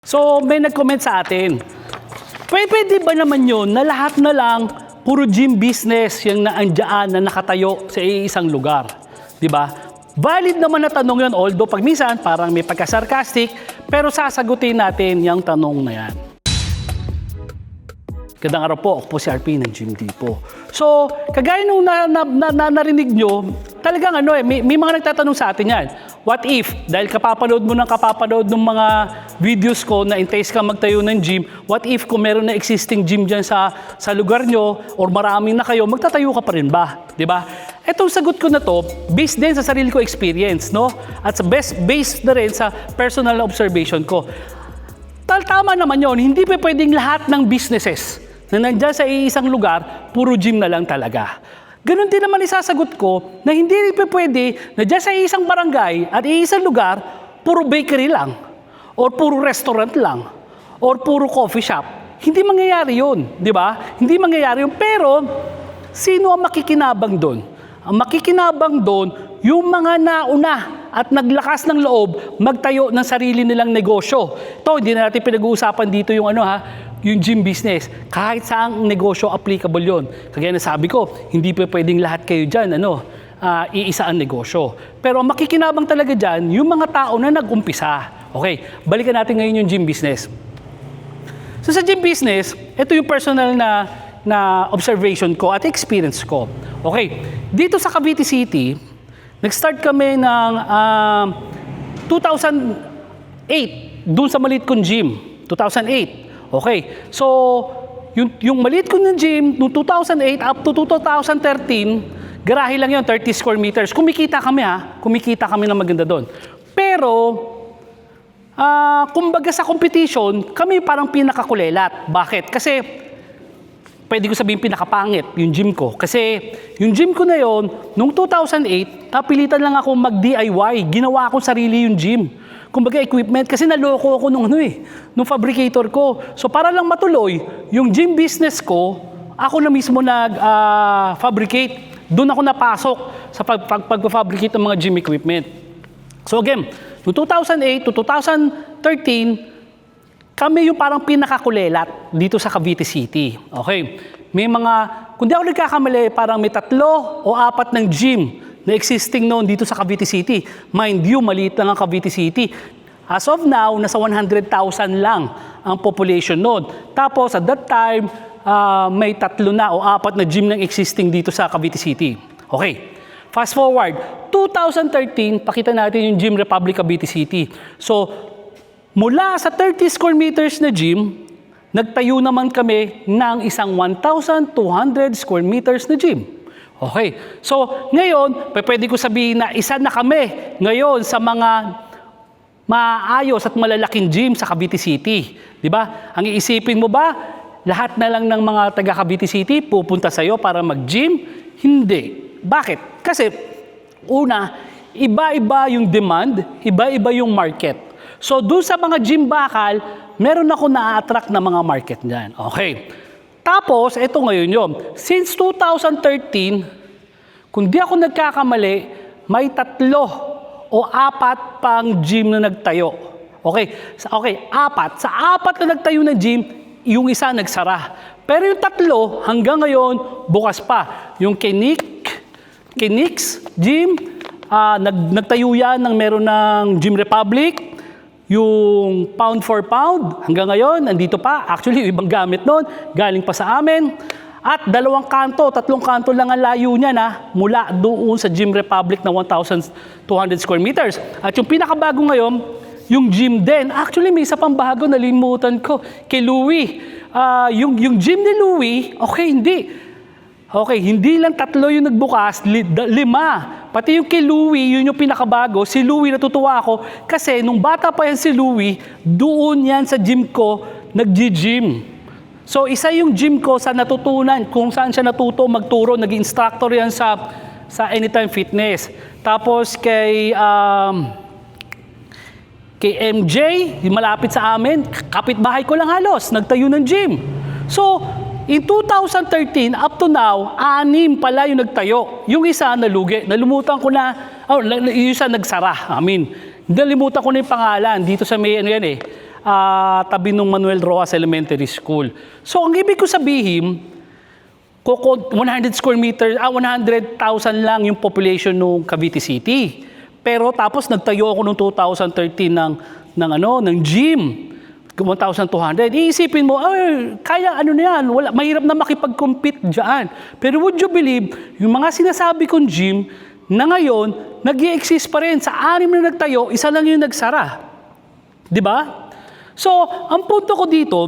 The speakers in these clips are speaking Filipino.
So, may nag-comment sa atin, pwede ba naman yun na lahat na lang puro gym business yung naandyan na nakatayo sa isang lugar? Di ba? Valid naman na tanong yun, although pag minsan parang may pagka-sarcastic, pero sasagutin natin yung tanong na yan. Gandang araw po, ako po si RP ng Gym Depot. So, kagaya nung narinig nyo, talagang may mga nagtatanong sa atin yan. What if, dahil kapapanood mo ng mga videos ko na entays ka magtayo ng gym, what if kung meron na existing gym dyan sa lugar nyo, or maraming na kayo, magtatayo ka pa rin ba? Diba? Etong sagot ko na to, based din sa sarili ko experience, no? At based na rin sa personal na observation ko. Tama naman yon, hindi pa pwedeng lahat ng businesses na nandyan sa isang lugar, puro gym na lang talaga. Ganon din naman isasagot ko na hindi rin pa pwede na dyan sa isang barangay at isang lugar, puro bakery lang, or puro restaurant lang, or puro coffee shop. Hindi mangyayari yun, di ba? Hindi mangyayari yun. Pero, sino ang makikinabang doon? Ang makikinabang doon, yung mga nauna at naglakas ng loob magtayo ng sarili nilang negosyo. Ito, hindi na natin pinag-uusapan dito yung yung gym business. Kahit saang negosyo applicable yon. Kaya nasabi ko, hindi pa pwedeng lahat kayo dyan, iisa ang negosyo. Pero ang makikinabang talaga dyan, yung mga tao na nag-umpisa. Okay, balikan natin ngayon yung gym business. So sa gym business, ito yung personal na observation ko at experience ko. Okay, dito sa Cavite City, nag-start kami ng 2008, dun sa maliit kong gym, 2008. Okay, so yung maliit kong gym, noong 2008 up to 2013, garahe lang yun, 30 square meters. Kumikita kami ng maganda doon. Pero, kumbaga sa competition, kami parang pinakakulelat. Bakit? Kasi, pwede ko sabihin pinakapangit yung gym ko. Kasi yung gym ko na yon, noong 2008, napilitan lang ako mag-DIY. Ginawa ko sarili yung gym. Kumbaga equipment, kasi naloko ako nung fabricator ko. So para lang matuloy, yung gym business ko, ako na mismo nag-fabricate. Doon ako napasok sa pag-fabricate ng mga gym equipment. So again, noong 2008 to 2013, kami yung parang pinakakulelat dito sa Cavite City. Okay. May kung di ako nagkakamali, parang may 3 o 4 ng gym na existing noon dito sa Cavite City. Mind you, maliit lang ang Cavite City. As of now, nasa 100,000 lang ang population noon. Tapos, at that time, may 3 na o 4 na gym nang existing dito sa Cavite City. Okay. Fast forward, 2013, pakita natin yung Gym Republic Cavite City. So, mula sa 30 square meters na gym, nagtayo naman kami ng isang 1,200 square meters na gym. Okay. So, ngayon, pwede ko sabihin na isa na kami ngayon sa mga maayos at malalaking gym sa Cavite City. Di ba? Ang iisipin mo ba, lahat na lang ng mga taga Cavite City pupunta sa'yo para mag-gym? Hindi. Bakit? Kasi, una, iba-iba yung demand, iba-iba yung market. So, doon sa mga gym bakal, meron ako na-attract na mga market dyan. Okay. Tapos, ito ngayon yun. Since 2013, kung di ako nagkakamali, may 3 o 4 pang gym na nagtayo. Okay, 4. Sa 4 na nagtayo na gym, yung isa nagsara. Pero yung 3, hanggang ngayon, bukas pa. Yung Kinix Gym, nagtayo yan ng meron ng Gym Republic. Yung pound for pound, hanggang ngayon, nandito pa. Actually, ibang gamit nun, galing pa sa amin. At 2 kanto, 3 kanto lang ang layo niya mula doon sa Gym Republic na 1,200 square meters. At yung pinakabago ngayon, yung gym din. Actually, may isa pang bago, nalimutan ko, kay Louie. Yung gym ni Louie, okay, hindi lang 3 yung nagbukas, 5. Pati yung kay Louie, yun yung pinakabago. Si Louie, natutuwa ako kasi nung bata pa yan si Louie, doon yan sa gym ko, nag-gym. So, isa yung gym ko sa natutunan, kung saan siya natuto magturo, nag-instructor yan sa Anytime Fitness. Tapos kay MJ, malapit sa amin, kapitbahay ko lang halos, nagtayo ng gym. So, in 2013, up to now, 6 pala yung nagtayo. Yung isa, nalugi. Nalimutan ko yung isa nagsara. Nalimutan ko na yung pangalan. Dito sa may, tabi ng Manuel Rojas Elementary School. So ang ibig ko sabihin, 100 square meters, 100,000 lang yung population ng Cavite City. Pero tapos nagtayo ako noong 2013 ng gym. 1,200. Iisipin mo, kaya ano na yan, mahirap na makipag-compete dyan. Pero would you believe, yung mga sinasabi kong gym, na ngayon, nag-i-exist pa rin. Sa 6 na nagtayo, isa lang yung nagsara. Di ba? So, ang punto ko dito,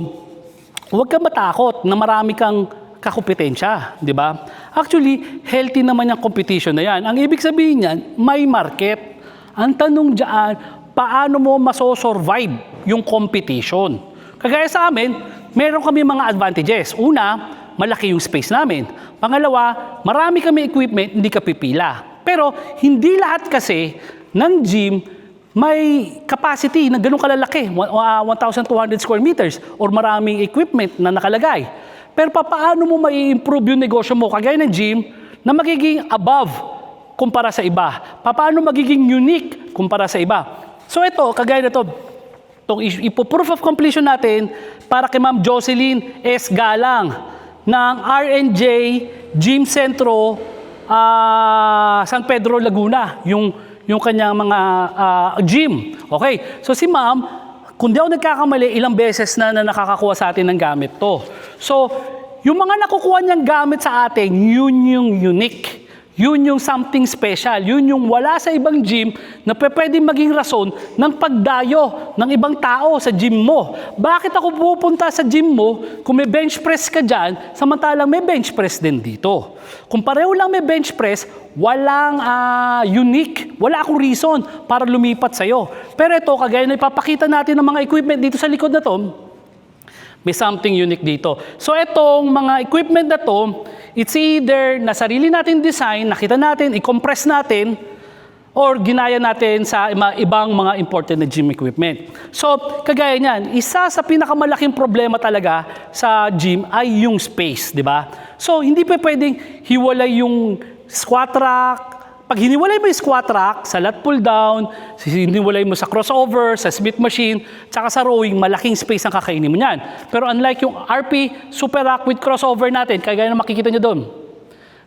huwag kang matakot na marami kang kakompetensya. Di ba? Actually, healthy naman yung competition na yan. Ang ibig sabihin yan, may market. Ang tanong dyan, paano mo maso-survive yung competition? Kagaya sa amin, meron kami mga advantages. Una, malaki yung space namin. Pangalawa, marami kami equipment, hindi ka pipila. Pero hindi lahat kasi ng gym may capacity na ganun kalalaki, 1,200 square meters or maraming equipment na nakalagay. Pero paano mo mai-improve yung negosyo mo kagaya ng gym na magiging above kumpara sa iba? Paano magiging unique kumpara sa iba? So ito, kagaya na ito, itong ipo-proof of completion natin para kay Ma'am Jocelyn S. Galang ng RNJ Gym Centro San Pedro, Laguna, yung kanyang mga gym. Okay, so si Ma'am, kung di ako nagkakamali, ilang beses na nakakakuha sa atin ng gamit to. So, yung mga nakukuha niyang gamit sa atin, yun yung unique. Yun yung something special. Yun yung wala sa ibang gym na pwede maging rason ng pagdayo ng ibang tao sa gym mo. Bakit ako pupunta sa gym mo kung may bench press ka dyan, samantalang may bench press din dito? Kung pareho lang may bench press, walang unique, wala akong reason para lumipat sa'yo. Pero ito, kagaya na ipapakita natin ng mga equipment dito sa likod na to, may something unique dito. So itong mga equipment na to, it's either na sarili natin design, nakita natin, i-compress natin, or ginaya natin sa ibang mga imported na gym equipment. So, kagaya niyan, isa sa pinakamalaking problema talaga sa gym ay yung space, di ba? So, hindi pa pwedeng hiwalay yung squat rack. Pag hiniwalay mo yung squat rack, sa lat pull down, hiniwalay mo sa crossover, sa Smith machine, tsaka sa rowing, malaking space ang kakainin mo niyan. Pero unlike yung RP Super Rack with crossover natin, kagaya na makikita nyo doon,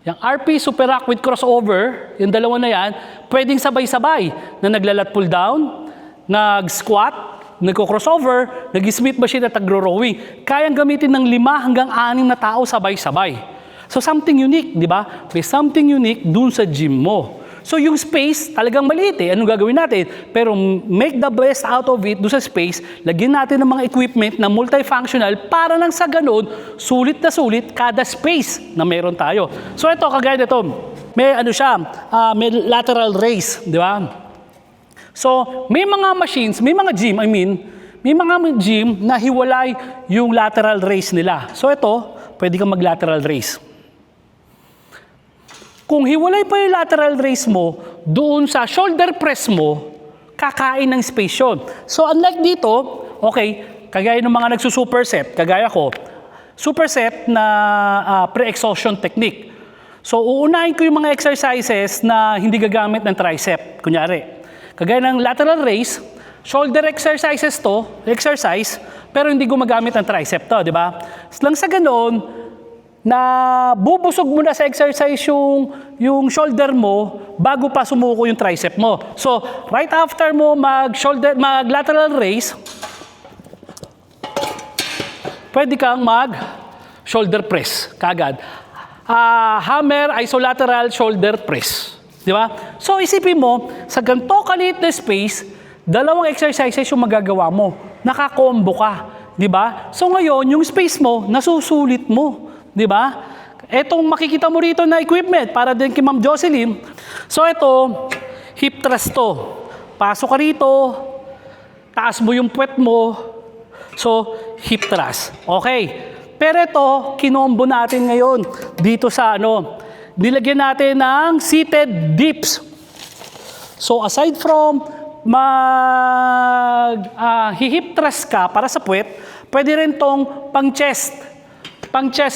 yung RP Super Rack with crossover, yung dalawa na yan, pwedeng sabay-sabay na naglalat pull down, nag-squat, nagko-crossover, nag-Smith machine at nagro-rowing. Kayang gamitin ng 5 hanggang 6 na tao sabay-sabay. So something unique, di ba? May something unique dun sa gym mo. So yung space, talagang maliit eh. Anong gagawin natin? Pero make the best out of it dun sa space. Lagyan natin ng mga equipment na multifunctional para nang sa ganun, sulit na sulit kada space na meron tayo. So ito, kagaya nito, may may lateral raise, di ba? So may mga machines, may mga gym, may mga gym na hiwalay yung lateral raise nila. So ito, pwede kang mag-lateral raise. Kung hiwalay pa yung lateral raise mo, doon sa shoulder press mo, kakain ng space yun. So unlike dito, okay, kagaya ng mga nagsusuperset, kagaya ko, superset na pre-exhaustion technique. So uunahin ko yung mga exercises na hindi gagamit ng tricep, kunyari. Kagaya ng lateral raise, shoulder exercises to, pero hindi gumagamit ng tricep to, di ba? Lang sa ganun, na bubusog mo na sa exercise yung shoulder mo bago pa sumuko yung tricep mo. So, right after mo mag-lateral raise, pwede kang mag-shoulder press kagad. Hammer isolateral shoulder press. Di ba? So, isipin mo, sa ganito kaliit na space, 2 exercises yung magagawa mo. Nakakombo ka. Di ba? So, ngayon, yung space mo, nasusulit mo. Di ba? Etong makikita mo rito na equipment para din kay Ma'am Jocelyn. So ito, hip thrust to. Pasok ka rito, taas mo yung puwet mo. So, hip thrust. Okay. Pero ito, kinombo natin ngayon dito sa nilagyan natin ng seated dips. So, aside from hip thrust ka para sa puwet, pwede rin tong pang-chest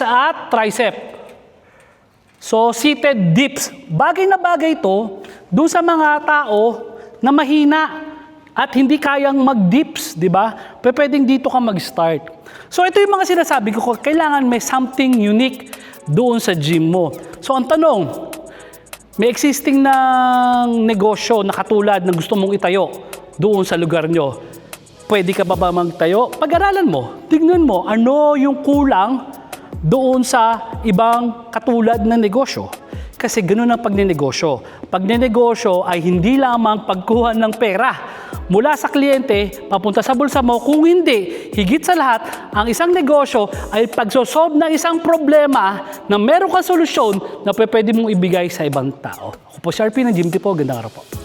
at tricep. So, seated dips. Bagay na bagay ito doon sa mga tao na mahina at hindi kayang mag-dips, di ba? Pwedeng dito ka mag-start. So ito yung mga sinasabi ko, kailangan may something unique doon sa gym mo. So ang tanong, may existing ng negosyo na katulad ng gusto mong itayo doon sa lugar nyo. Pwede ka ba magtayo? Pag-aralan mo, tignan mo ano yung kulang doon sa ibang katulad na negosyo. Kasi ganun ang pagnenegosyo. Pagnenegosyo ay hindi lamang pagkuha ng pera mula sa kliyente, papunta sa bulsa mo. Kung hindi, higit sa lahat, ang isang negosyo ay pagsosolve ng isang problema na meron kang solusyon na pwede mong ibigay sa ibang tao. Ako po si RP ng Gym Tipo. Gandang araw po.